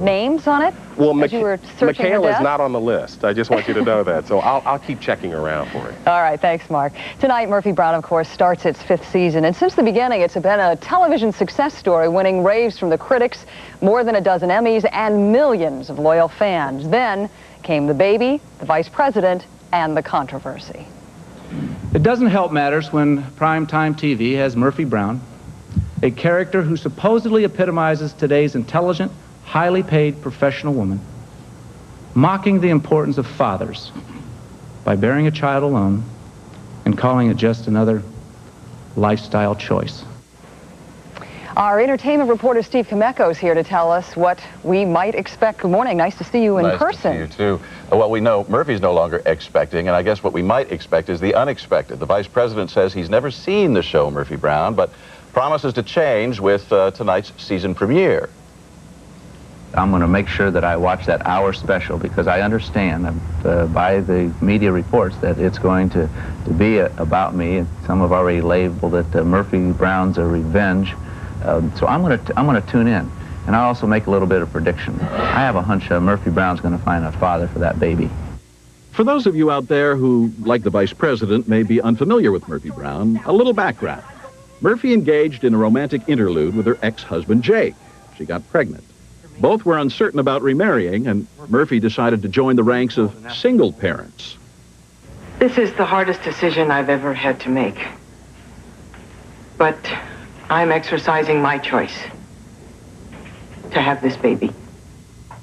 names on it? Well, Michaela is not on the list. I just want you to know that. So I'll keep checking around for it. All right, thanks, Mark. Tonight, Murphy Brown, of course, starts its 5th season. And since the beginning, it's been a television success story, winning raves from the critics, more than a dozen Emmys, and millions of loyal fans. Then came the baby, the vice president, and the controversy. It doesn't help matters when primetime TV has Murphy Brown, a character who supposedly epitomizes today's intelligent, highly paid professional woman, mocking the importance of fathers by bearing a child alone and calling it just another lifestyle choice. Our entertainment reporter Steve Kameko is here to tell us what we might expect. Good morning. Nice to see you in person. Nice to see you, too. Well, we know Murphy's no longer expecting, and I guess what we might expect is the unexpected. The vice president says he's never seen the show Murphy Brown, but promises to change with tonight's season premiere. I'm going to make sure that I watch that hour special because I understand by the media reports that it's going to be about me. And some have already labeled it Murphy Brown's a revenge. So I'm going to tune in, and I'll also make a little bit of prediction. I have a hunch Murphy Brown's going to find a father for that baby. For those of you out there who, like the vice president, may be unfamiliar with Murphy Brown, a little background. Murphy engaged in a romantic interlude with her ex-husband Jake. She got pregnant. Both were uncertain about remarrying, and Murphy decided to join the ranks of single parents. This is the hardest decision I've ever had to make. But I'm exercising my choice to have this baby.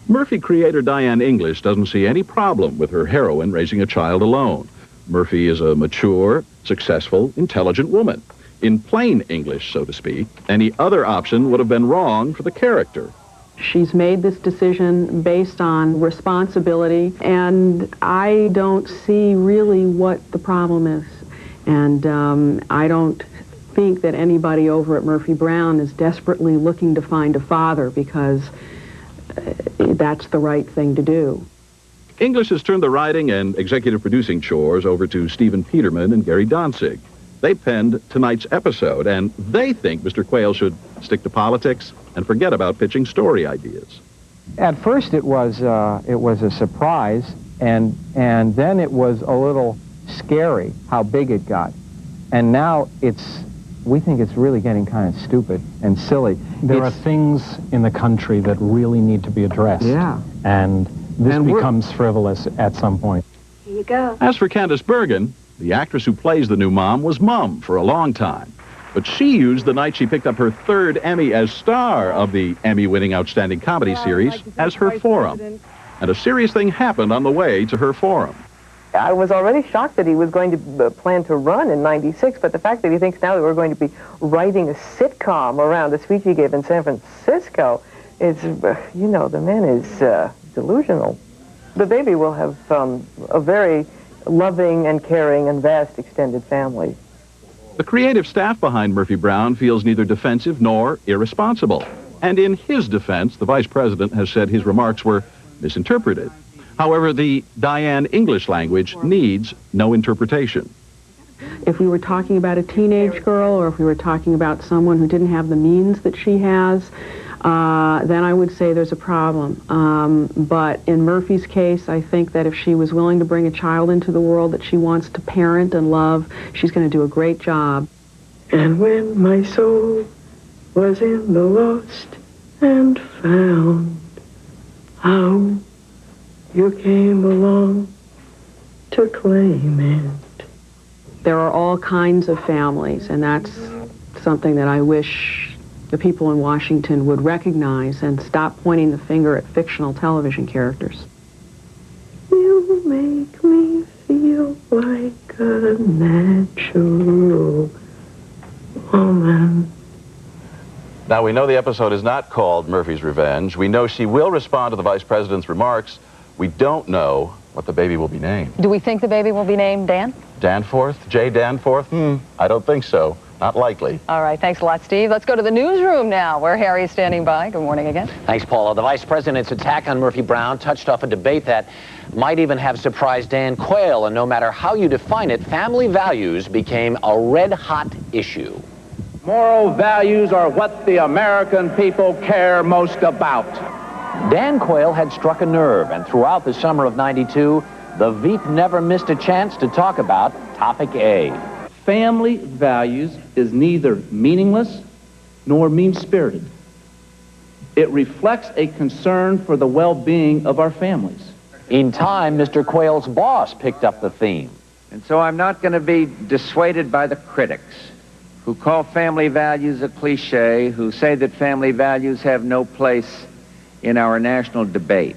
Murphy creator Diane English doesn't see any problem with her heroine raising a child alone. Murphy is a mature, successful, intelligent woman. In plain English, so to speak, any other option would have been wrong for the character. She's made this decision based on responsibility, and I don't see really what the problem is. And I don't think that anybody over at Murphy Brown is desperately looking to find a father because that's the right thing to do. English has turned the writing and executive producing chores over to Stephen Peterman and Gary Donzig. They penned tonight's episode, and they think Mr. Quayle should stick to politics and forget about pitching story ideas. At first it was a surprise, and then it was a little scary how big it got. And now we think it's really getting kind of stupid and silly. There are things in the country that really need to be addressed. Yeah. And this becomes frivolous at some point. Here you go. As for Candace Bergen, the actress who plays the new mom was mum for a long time. But she used the night she picked up her 3rd Emmy as star of the Emmy-winning Outstanding Comedy Series as her forum. And a serious thing happened on the way to her forum. I was already shocked that he was going to plan to run in '96, but the fact that he thinks now that we're going to be writing a sitcom around the speech he gave in San Francisco is, you know, the man is delusional. The baby will have a very loving and caring and vast extended family. The creative staff behind Murphy Brown feels neither defensive nor irresponsible. And in his defense, the vice president has said his remarks were misinterpreted. However, the Diane English language needs no interpretation. If we were talking about a teenage girl, or if we were talking about someone who didn't have the means that she has, then I would say there's a problem. But in Murphy's case, I think that if she was willing to bring a child into the world that she wants to parent and love, she's going to do a great job. And when my soul was in the lost and found, how you came along to claim it. There are all kinds of families, and that's something that I wish the people in Washington would recognize and stop pointing the finger at fictional television characters. You make me feel like a natural woman. Now, we know the episode is not called Murphy's Revenge. We know she will respond to the vice president's remarks. We don't know what the baby will be named. Do we think the baby will be named Dan? Danforth? Jay Danforth? I don't think so. Not likely. All right, thanks a lot, Steve. Let's go to the newsroom now, where Harry is standing by. Good morning again. Thanks, Paula. The vice president's attack on Murphy Brown touched off a debate that might even have surprised Dan Quayle, and no matter how you define it, family values became a red-hot issue. Moral values are what the American people care most about. Dan Quayle had struck a nerve, and throughout the summer of '92, the Veep never missed a chance to talk about topic A. Family values is neither meaningless nor mean-spirited. It reflects a concern for the well-being of our families. In time, Mr. Quayle's boss picked up the theme. And so I'm not going to be dissuaded by the critics who call family values a cliche, who say that family values have no place in our national debate.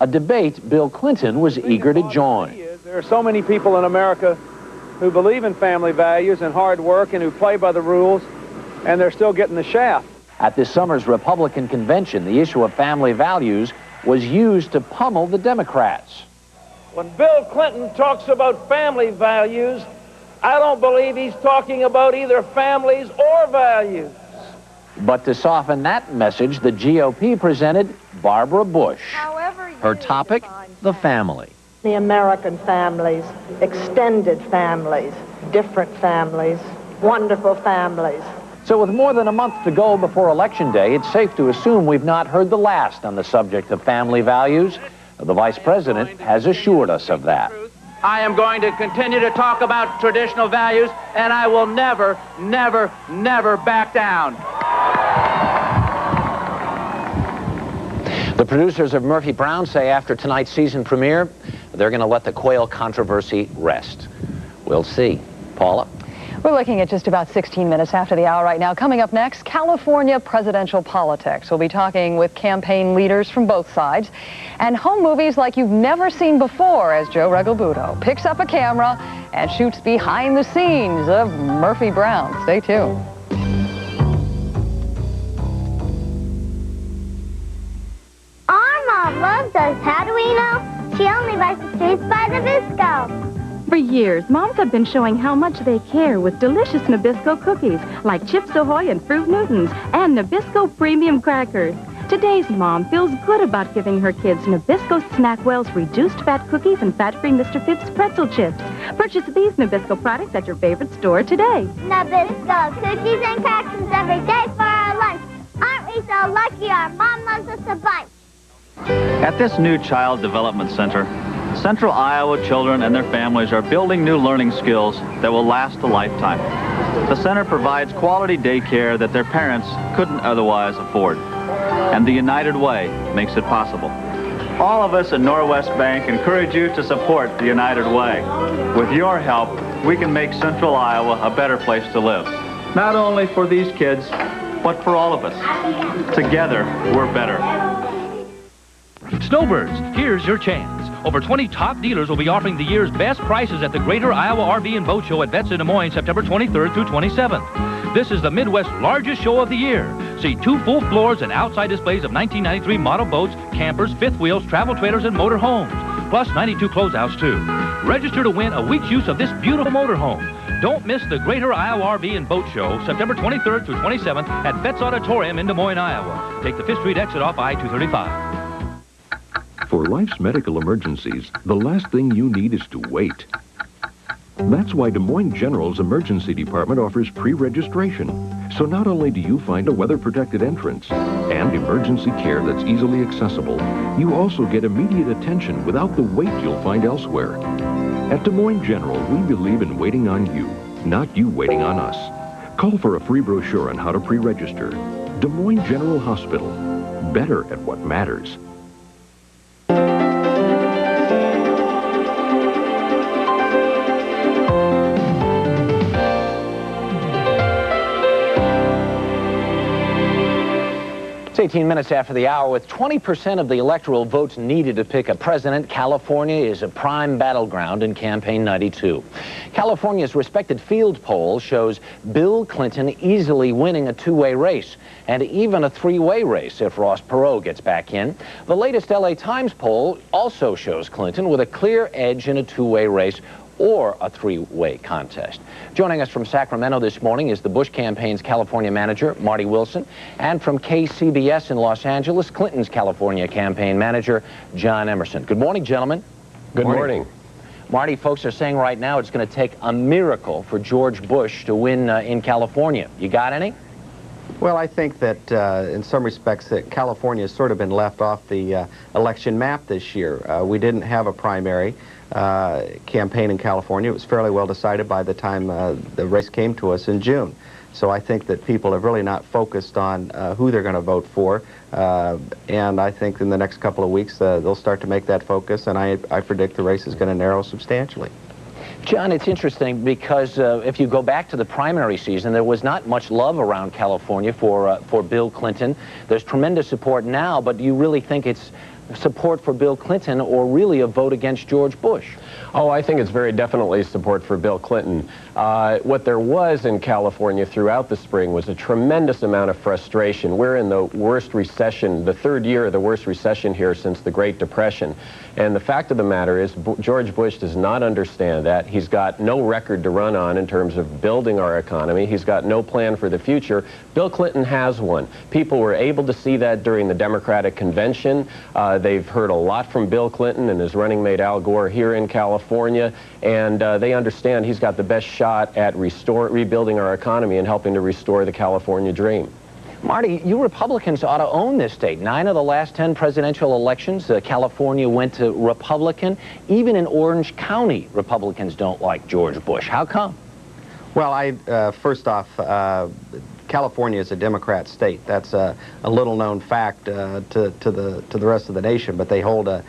A debate Bill Clinton was eager to join. There are so many people in America who believe in family values and hard work and who play by the rules, and they're still getting the shaft. At this summer's Republican convention, the issue of family values was used to pummel the Democrats. When Bill Clinton talks about family values, I don't believe he's talking about either families or values. But to soften that message, the GOP presented Barbara Bush. Her topic, the family. The American families, extended families, different families, wonderful families. So with more than a month to go before Election Day, it's safe to assume we've not heard the last on the subject of family values. The Vice President has assured us of that. I am going to continue to talk about traditional values, and I will never, never, never back down. The producers of Murphy Brown say after tonight's season premiere, they're going to let the Quayle controversy rest. We'll see. Paula? We're looking at just about 16 minutes after the hour right now. Coming up next, California presidential politics. We'll be talking with campaign leaders from both sides and home movies like you've never seen before as Joe Regalbuto picks up a camera and shoots behind the scenes of Murphy Brown. Stay tuned. Our mom loves us. How do we know? She only buys the streets by Nabisco. For years, moms have been showing how much they care with delicious Nabisco cookies like Chips Ahoy and Fruit Newtons and Nabisco Premium Crackers. Today's mom feels good about giving her kids Nabisco Snackwell's reduced fat cookies and fat-free Mr. Phipps pretzel chips. Purchase these Nabisco products at your favorite store today. Nabisco cookies and crackers every day for our lunch. Aren't we so lucky our mom loves us a bunch? At this new Child Development Center, Central Iowa children and their families are building new learning skills that will last a lifetime. The center provides quality daycare that their parents couldn't otherwise afford. And the United Way makes it possible. All of us at Norwest Bank encourage you to support the United Way. With your help, we can make Central Iowa a better place to live. Not only for these kids, but for all of us. Together, we're better. Snowbirds, here's your chance. Over 20 top dealers will be offering the year's best prices at the Greater Iowa RV and Boat Show at Vets in Des Moines, September 23rd through 27th. This is the Midwest's largest show of the year. See 2 full floors and outside displays of 1993 model boats, campers, fifth wheels, travel trailers, and motor homes, plus 92 closeouts, too. Register to win a week's use of this beautiful motor home. Don't miss the Greater Iowa RV and Boat Show, September 23rd through 27th at Vets Auditorium in Des Moines, Iowa. Take the 5th Street exit off I-235. For life's medical emergencies, the last thing you need is to wait. That's why Des Moines General's Emergency Department offers pre-registration. So not only do you find a weather-protected entrance and emergency care that's easily accessible, you also get immediate attention without the wait you'll find elsewhere. At Des Moines General, we believe in waiting on you, not you waiting on us. Call for a free brochure on how to pre-register. Des Moines General Hospital. Better at what matters. It's 18 minutes after the hour. With 20% of the electoral votes needed to pick a president, California is a prime battleground in Campaign 92. California's respected field poll shows Bill Clinton easily winning a 2-way race, and even a 3-way race if Ross Perot gets back in. The latest LA Times poll also shows Clinton with a clear edge in a 2-way race or a 3-way contest. Joining us from Sacramento this morning is the Bush campaign's California manager, Marty Wilson, and from KCBS in Los Angeles, Clinton's California campaign manager, John Emerson. Good morning, gentlemen. Good morning. Marty, folks are saying right now it's going to take a miracle for George Bush to win in California. You got any? Well, I think that in some respects that California has sort of been left off the election map this year. We didn't have a primary campaign in California. It was fairly well decided by the time the race came to us in June. So I think that people have really not focused on who they're going to vote for. And I think in the next couple of weeks they'll start to make that focus, and I predict the race is going to narrow substantially. John, it's interesting because if you go back to the primary season, there was not much love around California for Bill Clinton. There's tremendous support now, but do you really think it's support for Bill Clinton or really a vote against George Bush? Oh, I think it's very definitely support for Bill Clinton. What there was in California throughout the spring was a tremendous amount of frustration. We're in the worst recession, the third year of the worst recession here since the Great Depression. And the fact of the matter is George Bush does not understand that. He's got no record to run on in terms of building our economy. He's got no plan for the future. Bill Clinton has one. People were able to see that during the Democratic Convention. They've heard a lot from Bill Clinton and his running mate Al Gore here in California, and they understand he's got the best shot at rebuilding our economy and helping to restore the California dream. Marty, you Republicans ought to own this state. 9 of the last 10 presidential elections, California went to Republican. Even in Orange County, Republicans don't like George Bush. How come? Well, first off, California is a Democrat state. That's a little-known fact to the rest of the nation, but they hold a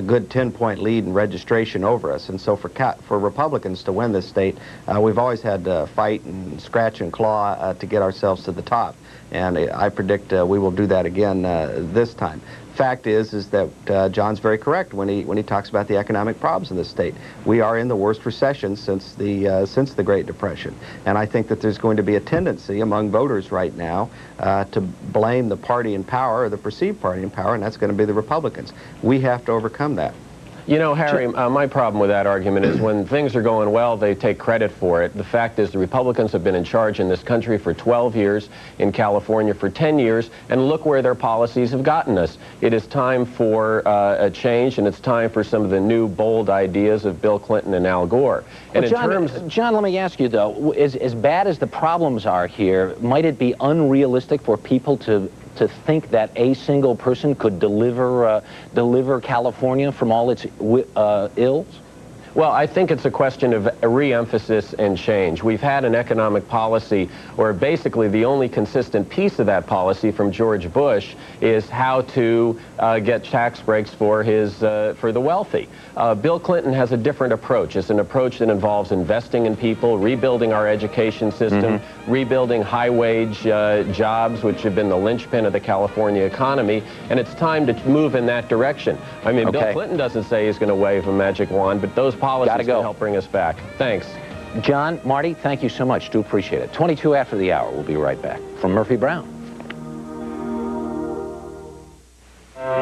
good 10-point lead in registration over us. And so for Republicans to win this state, we've always had to fight and scratch and claw to get ourselves to the top. And I predict we will do that again this time. Fact is that John's very correct when he talks about the economic problems in this state. We are in the worst recession since the Great Depression, and I think that there's going to be a tendency among voters right now to blame the party in power, or the perceived party in power, and that's going to be the Republicans. We have to overcome that. You know, Harry, my problem with that argument is when things are going well, they take credit for it. The fact is the Republicans have been in charge in this country for 12 years, in California for 10 years, and look where their policies have gotten us. It is time for a change, and it's time for some of the new, bold ideas of Bill Clinton and Al Gore. And well, John, let me ask you, though, as bad as the problems are here, might it be unrealistic for people to think that a single person could deliver California from all its ills? Well, I think it's a question of a re-emphasis and change. We've had an economic policy where basically the only consistent piece of that policy from George Bush is how to get tax breaks for the wealthy. Bill Clinton has a different approach. It's an approach that involves investing in people, rebuilding our education system, rebuilding high-wage jobs, which have been the linchpin of the California economy, and it's time to move in that direction. I mean, Bill Clinton doesn't say he's going to wave a magic wand, but those policies can help bring us back. Thanks. John, Marty, thank you so much. Do appreciate it. 22 after the hour. We'll be right back. From Murphy Brown.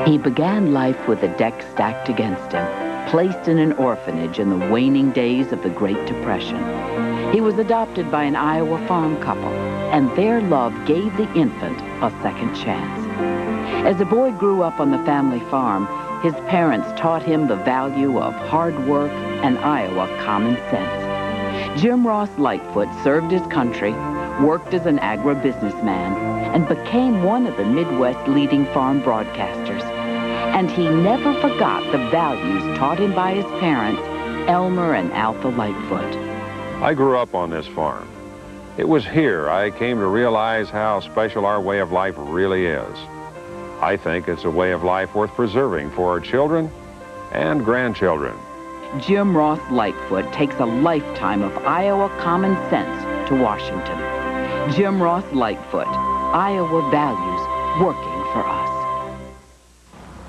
He began life with the deck stacked against him, placed in an orphanage in the waning days of the Great Depression. He was adopted by an Iowa farm couple, and their love gave the infant a second chance. As the boy grew up on the family farm, his parents taught him the value of hard work and Iowa common sense. Jim Ross Lightfoot served his country, worked as an agribusinessman, and became one of the Midwest's leading farm broadcasters. And he never forgot the values taught him by his parents, Elmer and Alpha Lightfoot. I grew up on this farm. It was here I came to realize how special our way of life really is. I think it's a way of life worth preserving for our children and grandchildren. Jim Ross Lightfoot takes a lifetime of Iowa common sense to Washington. Jim Ross Lightfoot, Iowa values working for us.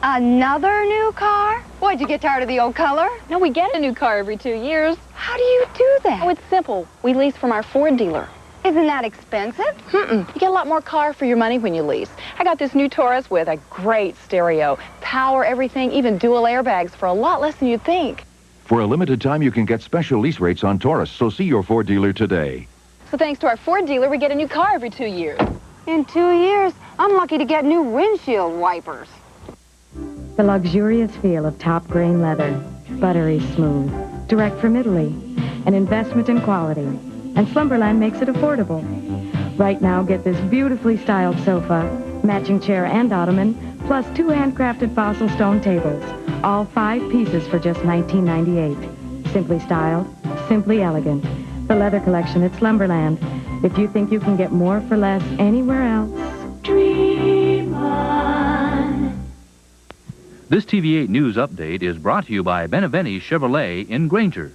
Another new car? Why'd you get tired of the old color? No, we get a new car every 2 years. How do you do that? Oh, it's simple. We lease from our Ford dealer. Isn't that expensive? You get a lot more car for your money when you lease. I got this new Taurus with a great stereo, power, everything, even dual airbags for a lot less than you'd think. For a limited time, you can get special lease rates on Taurus, so see your Ford dealer today. So thanks to our Ford dealer, we get a new car every 2 years. In 2 years, I'm lucky to get new windshield wipers. The luxurious feel of top grain leather, buttery smooth, direct from Italy, an investment in quality, and Slumberland makes it affordable. Right now, get this beautifully styled sofa, matching chair and ottoman, plus 2 handcrafted fossil stone tables. All 5 pieces for just $19.98. Simply styled, simply elegant. The leather collection at Slumberland. If you think you can get more for less anywhere else, dream on. This TV8 News Update is brought to you by Beneventi Chevrolet in Granger.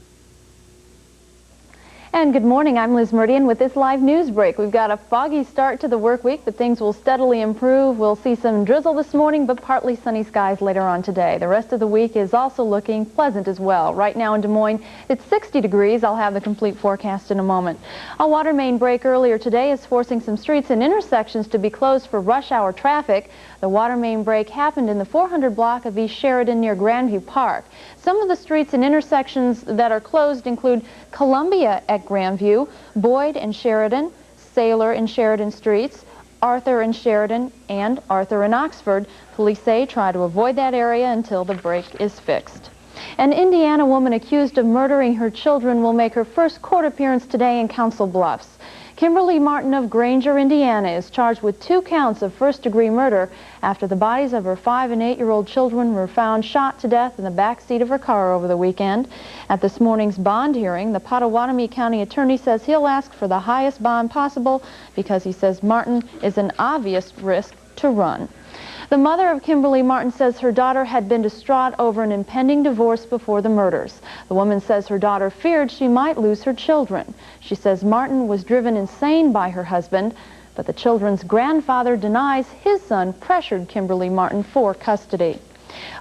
And good morning, I'm Liz Meridian with this live news break. We've got a foggy start to the work week, but things will steadily improve. We'll see some drizzle this morning, but partly sunny skies later on today. The rest of the week is also looking pleasant as well. Right now in Des Moines, it's 60 degrees. I'll have the complete forecast in a moment. A water main break earlier today is forcing some streets and intersections to be closed for rush hour traffic. The water main break happened in the 400 block of East Sheridan near Grandview Park. Some of the streets and intersections that are closed include Columbia at Grandview, Boyd and Sheridan, Sailor and Sheridan Streets, Arthur and Sheridan, and Arthur and Oxford. Police say try to avoid that area until the break is fixed. An Indiana woman accused of murdering her children will make her first court appearance today in Council Bluffs. Kimberly Martin of Granger, Indiana, is charged with 2 counts of first-degree murder after the bodies of her 5- and 8-year-old children were found shot to death in the back seat of her car over the weekend. At this morning's bond hearing, the Pottawatomie County attorney says he'll ask for the highest bond possible because he says Martin is an obvious risk to run. The mother of Kimberly Martin says her daughter had been distraught over an impending divorce before the murders. The woman says her daughter feared she might lose her children. She says Martin was driven insane by her husband, but the children's grandfather denies his son pressured Kimberly Martin for custody.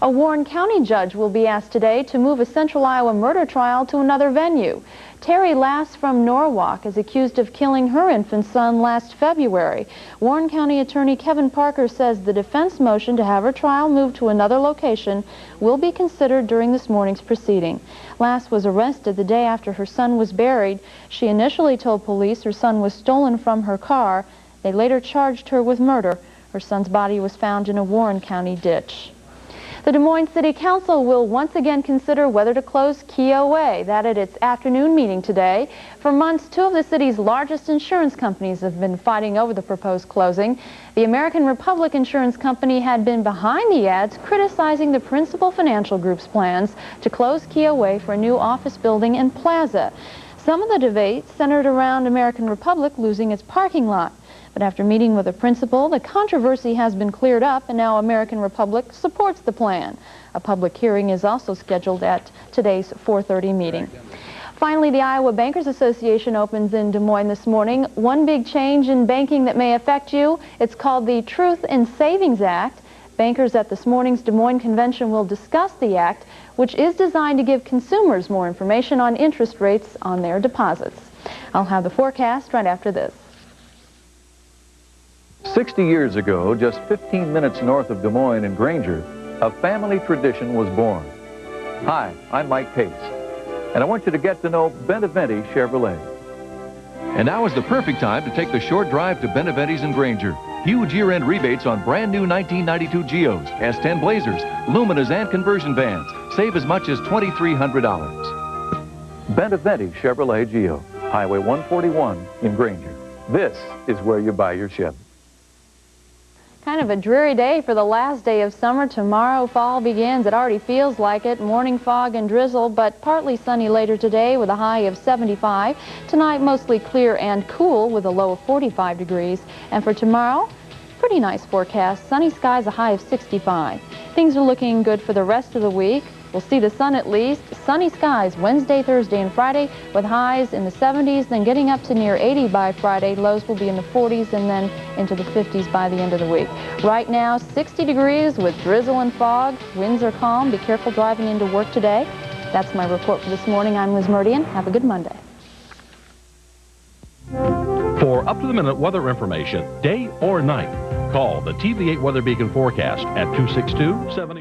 A Warren County judge will be asked today to move a Central Iowa murder trial to another venue. Terry Lass from Norwalk is accused of killing her infant son last February. Warren County Attorney Kevin Parker says the defense motion to have her trial moved to another location will be considered during this morning's proceeding. Lass was arrested the day after her son was buried. She initially told police her son was stolen from her car. They later charged her with murder. Her son's body was found in a Warren County ditch. The Des Moines City Council will once again consider whether to close Keogh Way. That at its afternoon meeting today. For months, 2 of the city's largest insurance companies have been fighting over the proposed closing. The American Republic Insurance Company had been behind the ads, criticizing the Principal Financial Group's plans to close Keogh Way for a new office building and plaza. Some of the debate centered around American Republic losing its parking lot. But after meeting with the principal, the controversy has been cleared up, and now American Republic supports the plan. A public hearing is also scheduled at today's 4:30 meeting. Finally, the Iowa Bankers Association opens in Des Moines this morning. One big change in banking that may affect you. It's called the Truth in Savings Act. Bankers at this morning's Des Moines convention will discuss the act, which is designed to give consumers more information on interest rates on their deposits. I'll have the forecast right after this. 60 years ago, just 15 minutes north of Des Moines in Granger, a family tradition was born. Hi, I'm Mike Pace, and I want you to get to know Beneventi Chevrolet. And now is the perfect time to take the short drive to Beneventi's in Granger. Huge year-end rebates on brand new 1992 Geos, S10 Blazers, Luminas, and conversion vans. Save as much as $2,300. Beneventi Chevrolet Geo, Highway 141 in Granger. This is where you buy your Chevy. Kind of a dreary day for the last day of summer. Tomorrow fall begins. It already feels like it. Morning fog and drizzle, but partly sunny later today with a high of 75. Tonight mostly clear and cool with a low of 45 degrees. And for tomorrow, pretty nice forecast. Sunny skies, a high of 65. Things are looking good for the rest of the week. We'll see the sun at least. Sunny skies Wednesday, Thursday, and Friday with highs in the 70s, then getting up to near 80 by Friday. Lows will be in the 40s and then into the 50s by the end of the week. Right now, 60 degrees with drizzle and fog. Winds are calm. Be careful driving into work today. That's my report for this morning. I'm Liz Meridian. Have a good Monday. For up-to-the-minute weather information, day or night, call the TV8 Weather Beacon forecast at 262-71.